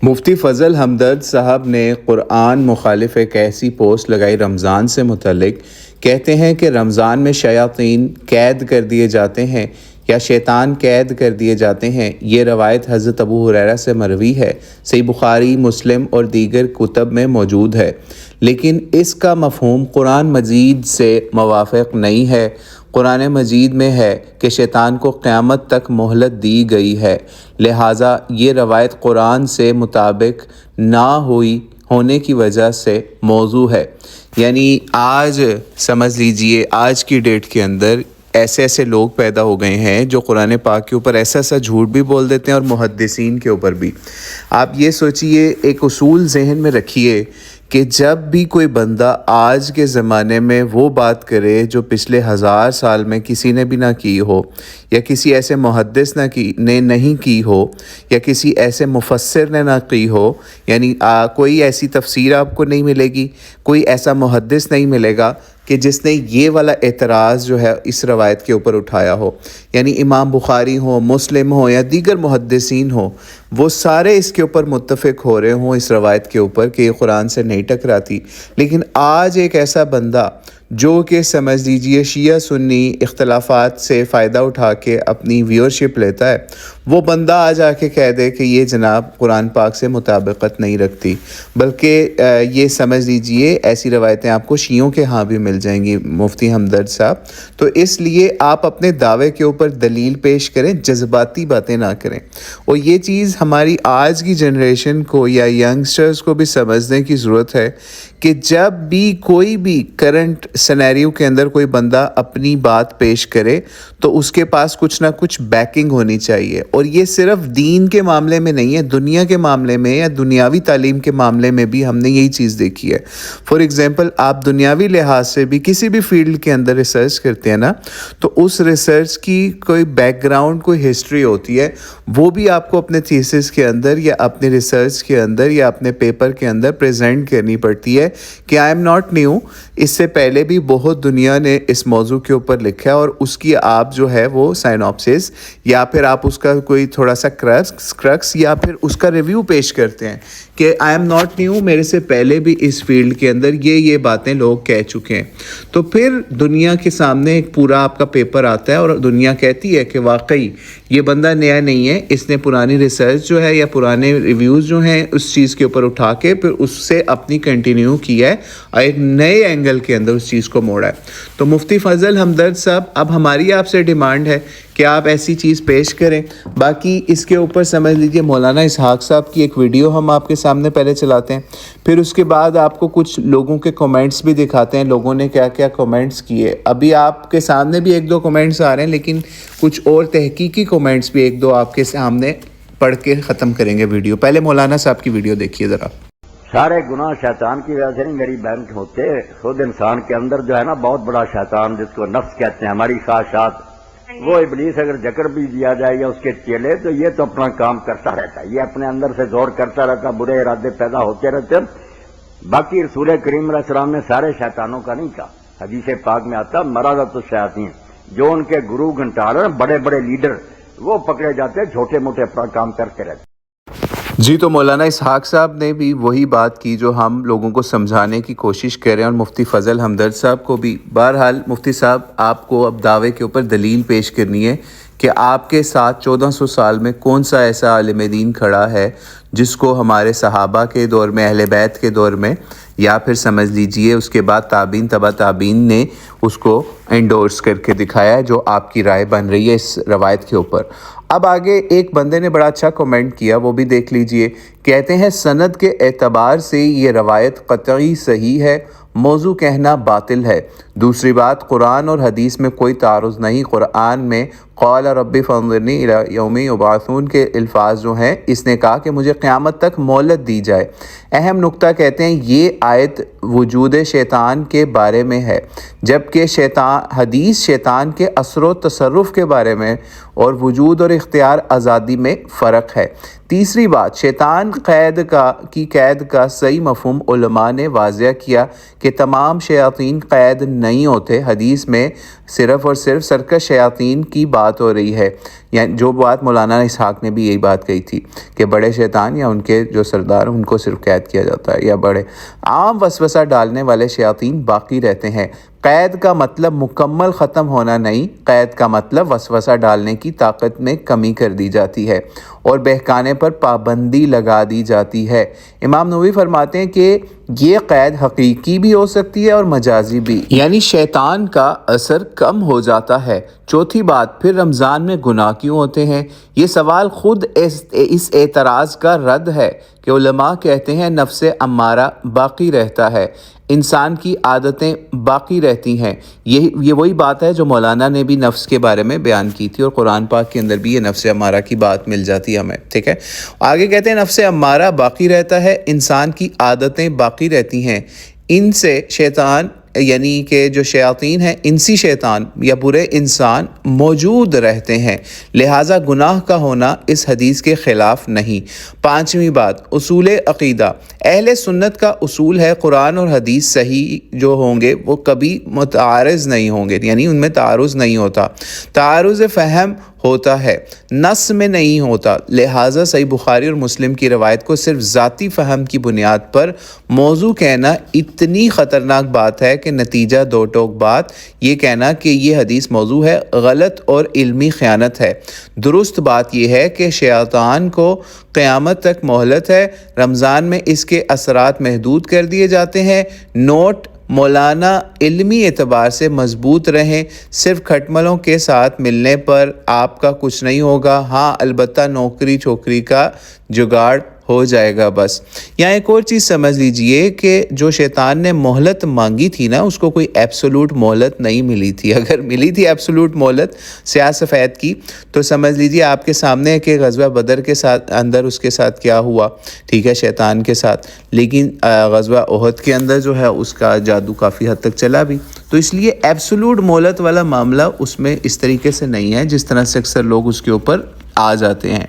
مفتی فضل ہمدرد صاحب نے قرآن مخالف ایک ایسی پوسٹ لگائی رمضان سے متعلق۔ کہتے ہیں کہ رمضان میں شیاطین قید کر دیے جاتے ہیں یا شیطان قید کر دیے جاتے ہیں۔ یہ روایت حضرت ابو ہریرہ سے مروی ہے، صحیح بخاری، مسلم اور دیگر کتب میں موجود ہے، لیکن اس کا مفہوم قرآن مجید سے موافق نہیں ہے۔ قرآن مجید میں ہے کہ شیطان کو قیامت تک مہلت دی گئی ہے، لہٰذا یہ روایت قرآن سے مطابق نہ ہونے کی وجہ سے موضوع ہے۔ یعنی آج سمجھ لیجئے آج کی ڈیٹ کے اندر ایسے لوگ پیدا ہو گئے ہیں جو قرآن پاک کے اوپر ایسا جھوٹ بھی بول دیتے ہیں اور محدثین کے اوپر بھی۔ آپ یہ سوچئے، ایک اصول ذہن میں رکھیے کہ جب بھی کوئی بندہ آج کے زمانے میں وہ بات کرے جو پچھلے 1000 سال میں کسی نے بھی نہ کی ہو، یا کسی ایسے محدث نے نہیں کی ہو، یا کسی ایسے مفسر نے نہ کی ہو، یعنی کوئی ایسی تفسیر آپ کو نہیں ملے گی، کوئی ایسا محدث نہیں ملے گا کہ جس نے یہ والا اعتراض جو ہے اس روایت کے اوپر اٹھایا ہو۔ یعنی امام بخاری ہو، مسلم ہو یا دیگر محدثین ہو، وہ سارے اس کے اوپر متفق ہو رہے ہوں اس روایت کے اوپر کہ یہ قرآن سے نہیں ٹکراتی۔ لیکن آج ایک ایسا بندہ جو کہ سمجھ لیجئے شیعہ سنی اختلافات سے فائدہ اٹھا کے اپنی ویورشپ لیتا ہے، وہ بندہ آ جا کے کہہ دے کہ یہ جناب قرآن پاک سے مطابقت نہیں رکھتی، بلکہ یہ سمجھ لیجئے ایسی روایتیں آپ کو شیعوں کے ہاں بھی مل جائیں گی مفتی ہمدرد صاحب۔ تو اس لیے آپ اپنے دعوے کے اوپر دلیل پیش کریں، جذباتی باتیں نہ کریں۔ اور یہ چیز ہماری آج کی جنریشن کو یا ینگسٹرز کو بھی سمجھنے کی ضرورت ہے کہ جب بھی کوئی بھی کرنٹ سینیریو کے اندر کوئی بندہ اپنی بات پیش کرے تو اس کے پاس کچھ نہ کچھ بیکنگ ہونی چاہیے۔ اور یہ صرف دین کے معاملے میں نہیں ہے، دنیا کے معاملے میں یا دنیاوی تعلیم کے معاملے میں بھی ہم نے یہی چیز دیکھی ہے۔ فار ایگزامپل، آپ دنیاوی لحاظ سے بھی کسی بھی فیلڈ کے اندر ریسرچ کرتے ہیں نا، تو اس ریسرچ کی کوئی بیک گراؤنڈ، کوئی ہسٹری ہوتی ہے، وہ بھی آپ کو اپنے تھیسس کے اندر یا اپنے ریسرچ کے اندر یا اپنے پیپر کے اندر پریزنٹ کرنی پڑتی ہے کہ آئی ایم ناٹ نیو، اس سے پہلے بھی بہت دنیا نے اس موضوع کے اوپر لکھا ہے، اور اس کی آپ جو ہے وہ سائنوپسس یا پھر آپ اس کا کوئی تھوڑا سا کرکس یا پھر اس کا ریویو پیش کرتے ہیں کہ آئی ایم ناٹ نیو، میرے سے پہلے بھی اس فیلڈ کے اندر یہ باتیں لوگ کہہ چکے ہیں۔ تو پھر دنیا کے سامنے ایک پورا آپ کا پیپر آتا ہے اور دنیا کہتی ہے کہ واقعی یہ بندہ نیا نہیں ہے، اس نے پرانی ریسرچ جو ہے یا پرانے ریویوز جو ہیں اس چیز کے اوپر اٹھا کے پھر اس سے اپنی کنٹینیو کیا ہے اور ایک نئے اینگل کے اندر اس چیز کو موڑا ہے۔ تو مفتی فضل ہمدرد صاحب، اب ہماری آپ سے ڈیمانڈ ہے کہ آپ ایسی چیز پیش کریں۔ باقی اس کے اوپر سمجھ لیجئے مولانا اسحاق صاحب کی ایک ویڈیو ہم آپ کے سامنے پہلے چلاتے ہیں، پھر اس کے بعد آپ کو کچھ لوگوں کے کمنٹس بھی دکھاتے ہیں، لوگوں نے کیا کیا کمنٹس کیے۔ ابھی آپ کے سامنے بھی 1-2 کمنٹس آ رہے ہیں، لیکن کچھ اور تحقیقی کمنٹس بھی 1-2 آپ کے سامنے پڑھ کے ختم کریں گے ویڈیو۔ پہلے مولانا صاحب کی ویڈیو دیکھیے ذرا۔ سارے گناہ شیطان کی وجہ سے نہیں میری بہن ہوتے، خود انسان کے اندر جو ہے نا بہت بڑا شیطان جس کو نفس کہتے ہیں، ہماری خواہشات، وہ ابلیس اگر جکر بھی دیا جائے یا اس کے چیلے تو یہ تو اپنا کام کرتا رہتا ہے، یہ اپنے اندر سے زور کرتا رہتا، برے ارادے پیدا ہوتے رہتے۔ باقی رسول کریم علیہ السلام نے سارے شیطانوں کا نہیں کہا، حدیث پاک میں آتا مرادت الشیاطین، جو ان کے گرو گھنٹال بڑے بڑے لیڈر وہ پکڑے جاتے، چھوٹے موٹے اپنا کام کرتے رہتے۔ جی، تو مولانا اسحاق صاحب نے بھی وہی بات کی جو ہم لوگوں کو سمجھانے کی کوشش کر رہے ہیں، اور مفتی فضل ہمدرد صاحب کو بھی۔ بہرحال مفتی صاحب، آپ کو اب دعوے کے اوپر دلیل پیش کرنی ہے کہ آپ کے ساتھ 1400 سال میں کون سا ایسا عالم دین کھڑا ہے جس کو ہمارے صحابہ کے دور میں، اہل بیت کے دور میں، یا پھر سمجھ لیجئے اس کے بعد تابعین، تبع تابعین نے اس کو انڈورس کر کے دکھایا ہے، جو آپ کی رائے بن رہی ہے اس روایت کے اوپر۔ اب آگے ایک بندے نے بڑا اچھا کمنٹ کیا، وہ بھی دیکھ لیجئے۔ کہتے ہیں سند کے اعتبار سے یہ روایت قطعی صحیح ہے، موضوع کہنا باطل ہے۔ دوسری بات، قرآن اور حدیث میں کوئی تعارض نہیں۔ قرآن میں قال رب فانظرنی الی یوم یبعثون کے الفاظ جو ہیں، اس نے کہا کہ مجھے قیامت تک مہلت دی جائے۔ اہم نقطہ کہتے ہیں یہ آیت وجود شیطان کے بارے میں ہے، جبکہ حدیث شیطان کے اثر و تصرف کے بارے میں اور وجود اور اختیار آزادی میں فرق ہے۔ تیسری بات، شیطان قید کا صحیح مفہوم علماء نے واضح کیا کہ تمام شیاطین قید نہیں ہوتے، حدیث میں صرف اور صرف سرکش شیاطین کی بات ہو رہی ہے، یعنی جو بات مولانا اسحاق نے بھی یہی بات کہی تھی کہ بڑے شیطان یا ان کے جو سردار ان کو صرف قید کیا جاتا ہے، یا بڑے عام وسوسہ ڈالنے والے شیاطین باقی رہتے ہیں۔ قید کا مطلب مکمل ختم ہونا نہیں، قید کا مطلب وسوسہ ڈالنے کی طاقت میں کمی کر دی جاتی ہے اور بہکانے پر پابندی لگا دی جاتی ہے۔ امام نووی فرماتے ہیں کہ یہ قید حقیقی بھی ہو سکتی ہے اور مجازی بھی، یعنی شیطان کا اثر کم ہو جاتا ہے۔ چوتھی بات، پھر رمضان میں گناہ کیوں ہوتے ہیں؟ یہ سوال خود اس اعتراض کا رد ہے کہ علماء کہتے ہیں نفس امارہ باقی رہتا ہے، انسان کی عادتیں باقی رہتی ہیں۔ یہ وہی بات ہے جو مولانا نے بھی نفس کے بارے میں بیان کی تھی، اور قرآن پاک کے اندر بھی یہ نفس امارہ کی بات مل جاتی ہے ہمیں، ٹھیک ہے۔ آگے کہتے ہیں نفس امارہ باقی رہتا ہے، انسان کی عادتیں باقی رہتی ہیں، ان سے شیطان یعنی کہ جو شیاطین ہیں، انسی شیطان یا برے انسان موجود رہتے ہیں، لہٰذا گناہ کا ہونا اس حدیث کے خلاف نہیں۔ پانچویں بات، اصول عقیدہ۔ اہل سنت کا اصول ہے قرآن اور حدیث صحیح جو ہوں گے وہ کبھی متعارض نہیں ہوں گے، یعنی ان میں تعارض نہیں ہوتا، تعارض فہم ہوتا ہے، نص میں نہیں ہوتا۔ لہٰذا صحیح بخاری اور مسلم کی روایت کو صرف ذاتی فہم کی بنیاد پر موضوع کہنا اتنی خطرناک بات ہے کہ نتیجہ دو ٹوک بات یہ کہنا کہ یہ حدیث موضوع ہے غلط اور علمی خیانت ہے۔ درست بات یہ ہے کہ شیطان کو قیامت تک مہلت ہے، رمضان میں اس کے اثرات محدود کر دیے جاتے ہیں۔ نوٹ، مولانا علمی اعتبار سے مضبوط رہیں، صرف کھٹملوں کے ساتھ ملنے پر آپ کا کچھ نہیں ہوگا، ہاں البتہ نوکری چھوکری کا جگاڑ ہو جائے گا بس۔ یہاں ایک اور چیز سمجھ لیجئے کہ جو شیطان نے مہلت مانگی تھی نا، اس کو کوئی ایبسولوٹ مہلت نہیں ملی تھی۔ اگر ملی تھی ایبسولوٹ مہلت سیاہ سفید کی تو سمجھ لیجئے آپ کے سامنے ہے کہ غزوہ بدر کے ساتھ اندر اس کے ساتھ کیا ہوا، ٹھیک ہے، شیطان کے ساتھ، لیکن غزوہ احد کے اندر جو ہے اس کا جادو کافی حد تک چلا بھی، تو اس لیے ایبسولوٹ مہلت والا معاملہ اس میں اس طریقے سے نہیں ہے جس طرح سے اکثر لوگ اس کے اوپر آ جاتے ہیں۔